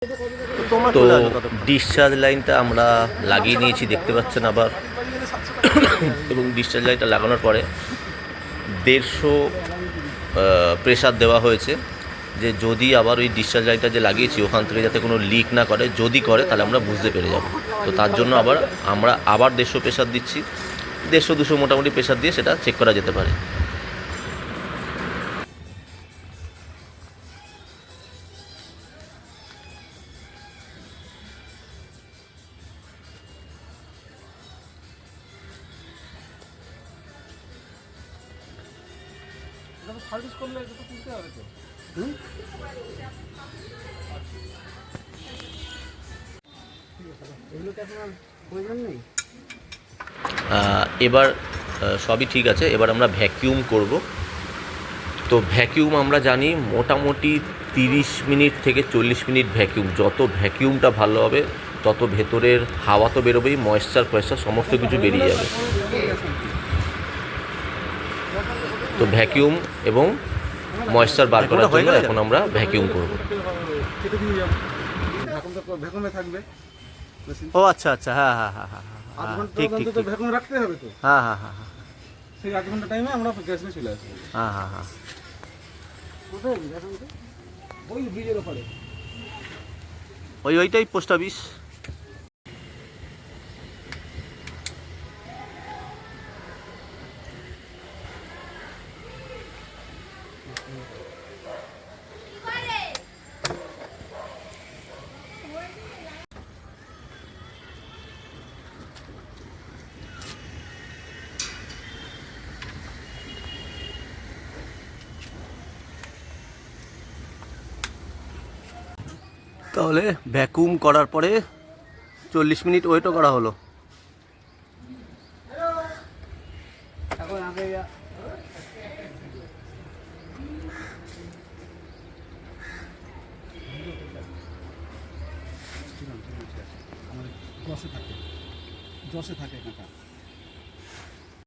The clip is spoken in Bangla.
তো ডিসচার্জ লাইনটা আমরা লাগিয়ে নিয়েছি, দেখতে পাচ্ছেন আবার। এবং ডিসচার্জ লাইনটা লাগানোর পরে 150 প্রেশার দেওয়া হয়েছে, যে যদি আবার ওই ডিসচার্জ লাইনটা যে লাগিয়েছি ওখান থেকে যাতে কোনো লিক না করে, যদি করে তাহলে আমরা বুঝতে পেরে যাব। তো তার জন্য আমরা আবার 150 প্রেশার দিচ্ছি। 150-200 মোটামুটি প্রেশার দিয়ে সেটা চেক করা যেতে পারে। সার্ভিস করলে এটা তো তুলতে হবে তো। এগুলো তো এখন প্রয়োজন নেই। এবার সবই ঠিক আছে, এবার আমরা ভ্যাকিউম করব। তো ভ্যাকিউম আমরা জানি মোটামুটি 30 মিনিট থেকে 40 মিনিট ভ্যাকিউম। যত ভ্যাকিউমটা ভালো হবে তত ভেতরের হাওয়া তো বেরোবেই, ময়েশ্চার সমস্ত কিছু বেরিয়ে যাবে। তো ভ্যাকিউম এবং ময়েশ্চার বার করার জন্য এখন আমরা ভ্যাকিউম করব। ও আচ্ছা আচ্ছা, হ্যাঁ হ্যাঁ হ্যাঁ হ্যাঁ, ঠিক ঠিক ঠিক, ভ্যাকুম রাখতে হবে তো। হ্যাঁ হ্যাঁ হ্যাঁ হ্যাঁ, সেই 8 ঘন্টা টাইমে আমরা গ্যাস নিয়ে চলে আসবো। হ্যাঁ হ্যাঁ হ্যাঁ, কোথায় ভ্যাকুমটা? ওই ব্রিজের ওপারে। ওইটাই পোস্ট অফিস। তাহলে ভ্যাকুম করার পরে 40 মিনিট ওয়েটও করা হলো। এখন আগে জসে থাকে কাকা।